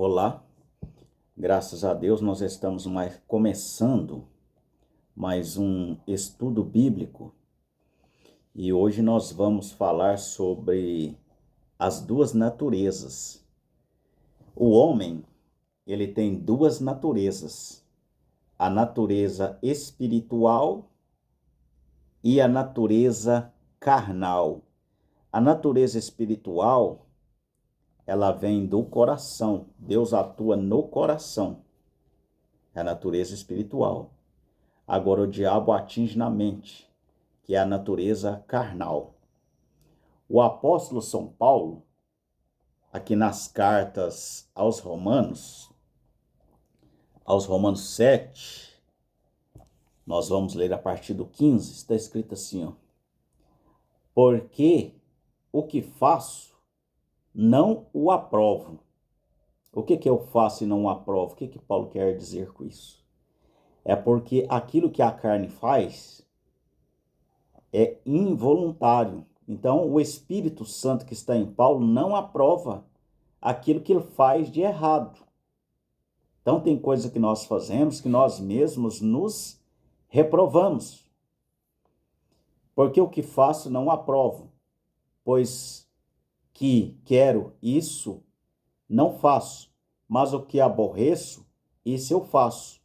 Olá, graças a Deus nós estamos começando mais um estudo bíblico e hoje nós vamos falar sobre as duas naturezas. O homem, ele tem duas naturezas, a natureza espiritual e a natureza carnal. A natureza espiritual, ela vem do coração, Deus atua no coração, é a natureza espiritual. Agora o diabo atinge na mente, que é a natureza carnal. O apóstolo São Paulo, aqui nas cartas aos Romanos 7, nós vamos ler a partir do 15, está escrito assim, ó. Porque o que faço, não o aprovo. O que eu faço e não o aprovo? O que Paulo quer dizer com isso? É porque aquilo que a carne faz é involuntário. Então, o Espírito Santo que está em Paulo não aprova aquilo que ele faz de errado. Então, tem coisa que nós fazemos que nós mesmos nos reprovamos. Porque o que faço não aprovo, pois que quero isso não faço, mas o que aborreço, isso eu faço.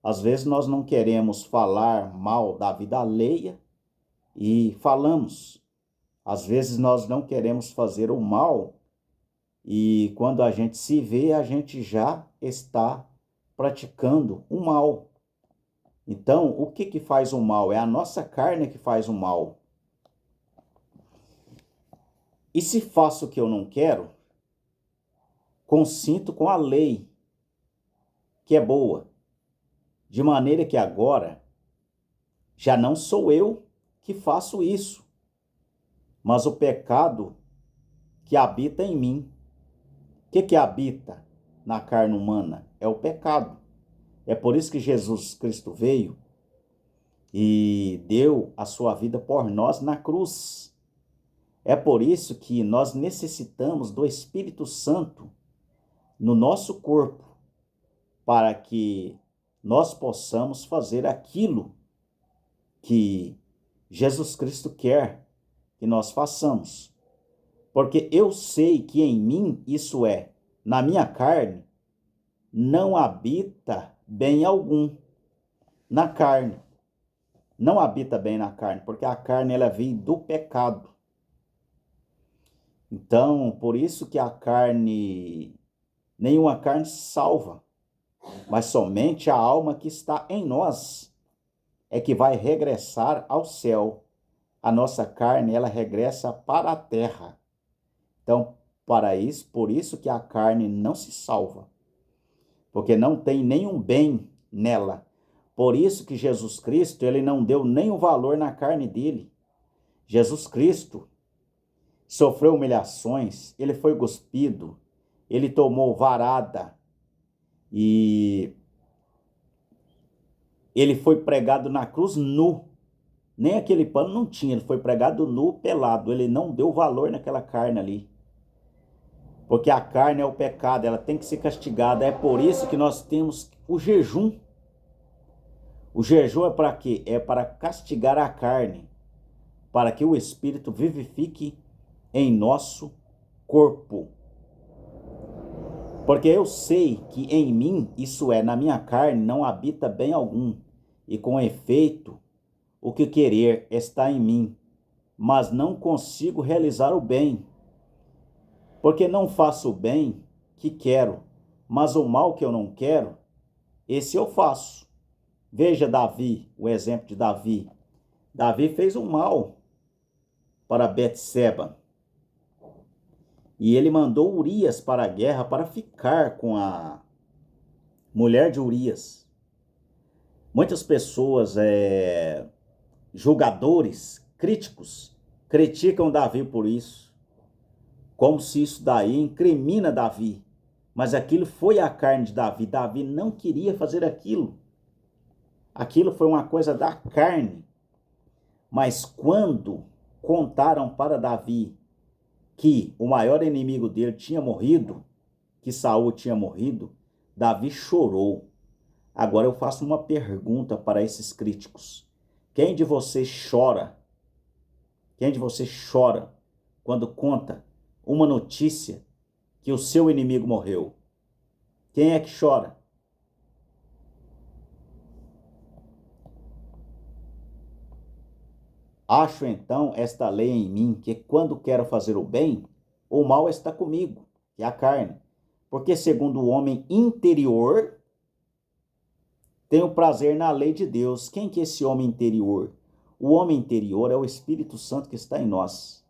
Às vezes nós não queremos falar mal da vida alheia e falamos. Às vezes nós não queremos fazer o mal e quando a gente se vê, a gente já está praticando o mal. Então, o que faz o mal? É a nossa carne que faz o mal. E se faço o que eu não quero, consinto com a lei, que é boa. De maneira que agora, já não sou eu que faço isso, mas o pecado que habita em mim. O que habita na carne humana? É o pecado. É por isso que Jesus Cristo veio e deu a sua vida por nós na cruz. É por isso que nós necessitamos do Espírito Santo no nosso corpo, para que nós possamos fazer aquilo que Jesus Cristo quer que nós façamos. Porque eu sei que em mim, isso é, na minha carne, não habita bem algum na carne. Não habita bem na carne, porque a carne ela vem do pecado. Então, por isso que a carne, nenhuma carne salva, mas somente a alma que está em nós é que vai regressar ao céu. A nossa carne, ela regressa para a terra. Então, por isso que a carne não se salva, porque não tem nenhum bem nela. Por isso que Jesus Cristo, ele não deu nenhum valor na carne dele. Jesus Cristo sofreu humilhações, ele foi cuspido, ele tomou varada e ele foi pregado na cruz nu. Nem aquele pano não tinha, ele foi pregado nu, pelado. Ele não deu valor naquela carne ali. Porque a carne é o pecado, ela tem que ser castigada. É por isso que nós temos o jejum. O jejum é para quê? É para castigar a carne, para que o Espírito vivifique em nosso corpo. Porque eu sei que em mim, isso é, na minha carne, não habita bem algum. E com efeito, o que querer está em mim, mas não consigo realizar o bem. Porque não faço o bem que quero, mas o mal que eu não quero, esse eu faço. Veja Davi, o exemplo de Davi. Davi fez um mal para Betseba. E ele mandou Urias para a guerra para ficar com a mulher de Urias. Muitas pessoas, julgadores, críticos, criticam Davi por isso, como se isso daí incrimina Davi. Mas aquilo foi a carne de Davi. Davi não queria fazer aquilo. Aquilo foi uma coisa da carne. Mas quando contaram para Davi que o maior inimigo dele tinha morrido, que Saul tinha morrido, Davi chorou. Agora eu faço uma pergunta para esses críticos. Quem de vocês chora? Quem de vocês chora quando conta uma notícia que o seu inimigo morreu? Quem é que chora? Acho então esta lei em mim, que quando quero fazer o bem, o mal está comigo, que é a carne. Porque segundo o homem interior, tenho prazer na lei de Deus. Quem que é esse homem interior? O homem interior é o Espírito Santo que está em nós.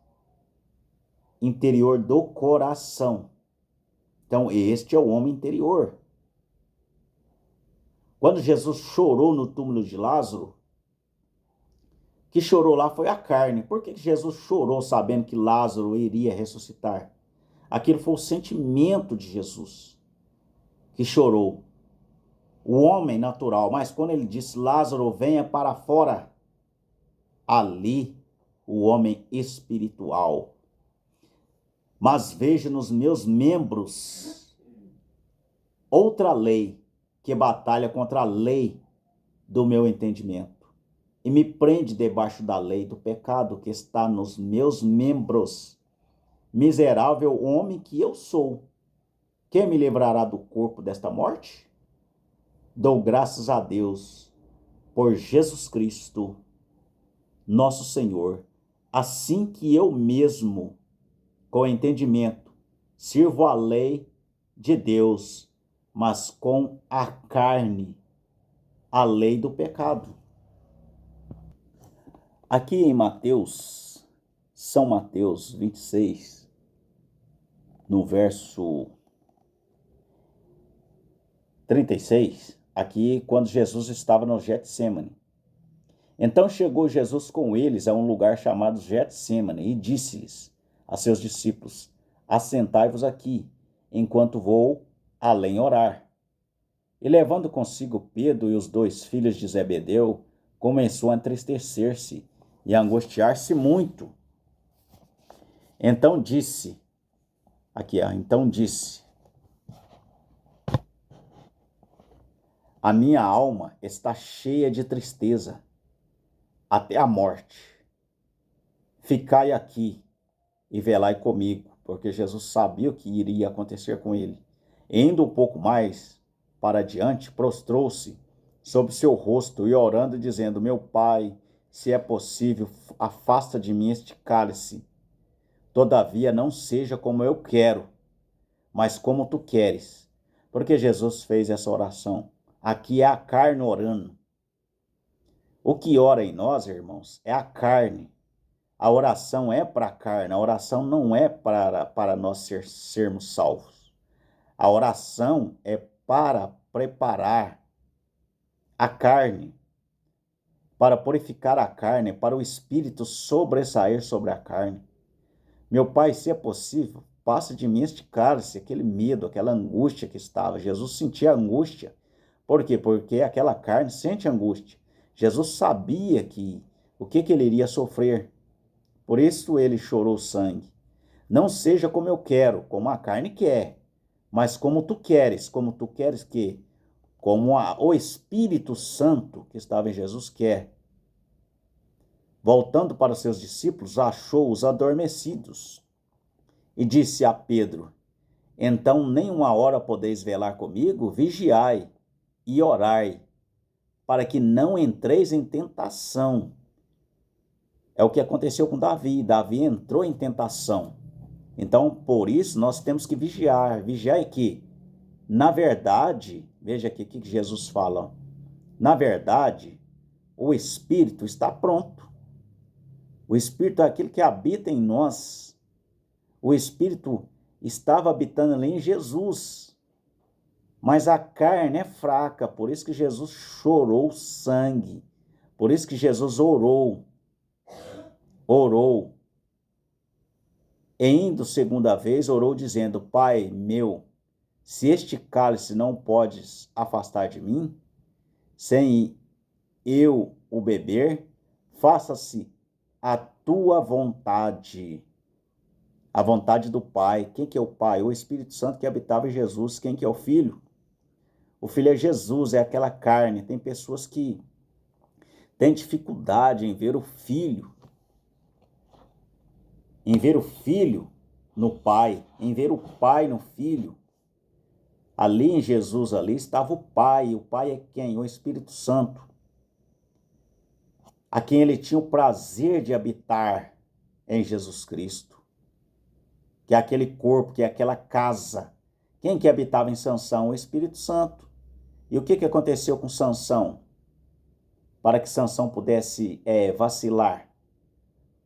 Interior do coração. Então, este é o homem interior. Quando Jesus chorou no túmulo de Lázaro, que chorou lá foi a carne. Por que Jesus chorou sabendo que Lázaro iria ressuscitar? Aquilo foi o sentimento de Jesus que chorou. O homem natural, mas quando ele disse Lázaro, venha para fora, ali o homem espiritual. Mas vejo nos meus membros outra lei que batalha contra a lei do meu entendimento e me prende debaixo da lei do pecado que está nos meus membros. Miserável homem que eu sou, quem me livrará do corpo desta morte? Dou graças a Deus por Jesus Cristo, nosso Senhor, assim que eu mesmo, com entendimento, sirvo a lei de Deus, mas com a carne, a lei do pecado. Aqui em Mateus, São Mateus 26, no verso 36, aqui quando Jesus estava no Getsêmani. Então chegou Jesus com eles a um lugar chamado Getsêmani e disse-lhes a seus discípulos: assentai-vos aqui, enquanto vou além orar. E levando consigo Pedro e os 2 filhos de Zebedeu, começou a entristecer-se e a angustiar-se muito. Então disse, a minha alma está cheia de tristeza, até a morte. Ficai aqui e velai comigo, porque Jesus sabia o que iria acontecer com ele. Indo um pouco mais para diante, prostrou-se sobre seu rosto e orando, dizendo: meu Pai, se é possível, afasta de mim este cálice. Todavia não seja como eu quero, mas como tu queres. Porque Jesus fez essa oração. Aqui é a carne orando. O que ora em nós, irmãos, é a carne. A oração é para a carne, a oração não é para nós sermos salvos. A oração é para preparar a carne, para purificar a carne, para o Espírito sobressair sobre a carne. Meu Pai, se é possível, passa de mim este cálice, aquele medo, aquela angústia que estava. Jesus sentia angústia. Por quê? Porque aquela carne sente angústia. Jesus sabia o que ele iria sofrer. Por isso ele chorou sangue. Não seja como eu quero, como a carne quer, mas como tu queres que? Como o Espírito Santo que estava em Jesus quer. Voltando para seus discípulos, achou-os adormecidos e disse a Pedro: então nem uma hora podeis velar comigo? Vigiai e orai, para que não entreis em tentação. É o que aconteceu com Davi. Davi entrou em tentação. Então, por isso, nós temos que vigiar. Vigiar é que, na verdade, veja aqui o que Jesus fala. Na verdade, o Espírito está pronto. O Espírito é aquele que habita em nós. O Espírito estava habitando ali em Jesus. Mas a carne é fraca, por isso que Jesus chorou sangue. Por isso que Jesus orou. E indo segunda vez, orou dizendo: Pai meu, se este cálice não podes afastar de mim, sem eu o beber, faça-se a tua vontade. A vontade do Pai. Quem que é o Pai? O Espírito Santo que habitava em Jesus. Quem que é o Filho? O Filho é Jesus, é aquela carne. Tem pessoas que têm dificuldade em ver o Filho, no Pai, em ver o Pai no Filho. Ali em Jesus, ali estava o Pai. O Pai é quem? O Espírito Santo, a quem ele tinha o prazer de habitar em Jesus Cristo, que é aquele corpo, que é aquela casa. Quem que habitava em Sansão? O Espírito Santo. E o que aconteceu com Sansão? Para que Sansão pudesse vacilar.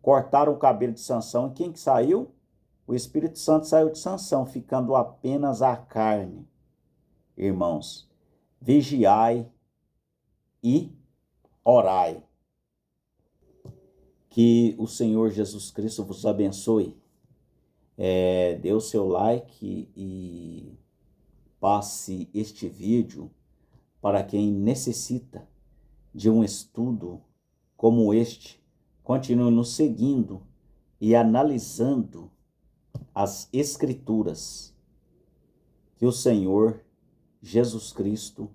Cortaram o cabelo de Sansão e quem que saiu? O Espírito Santo saiu de Sansão, ficando apenas a carne. Irmãos, vigiai e orai. Que o Senhor Jesus Cristo vos abençoe. Dê o seu like e passe este vídeo para quem necessita de um estudo como este. Continue nos seguindo e analisando as Escrituras. Que o Senhor Jesus Cristo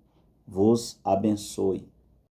vos abençoe.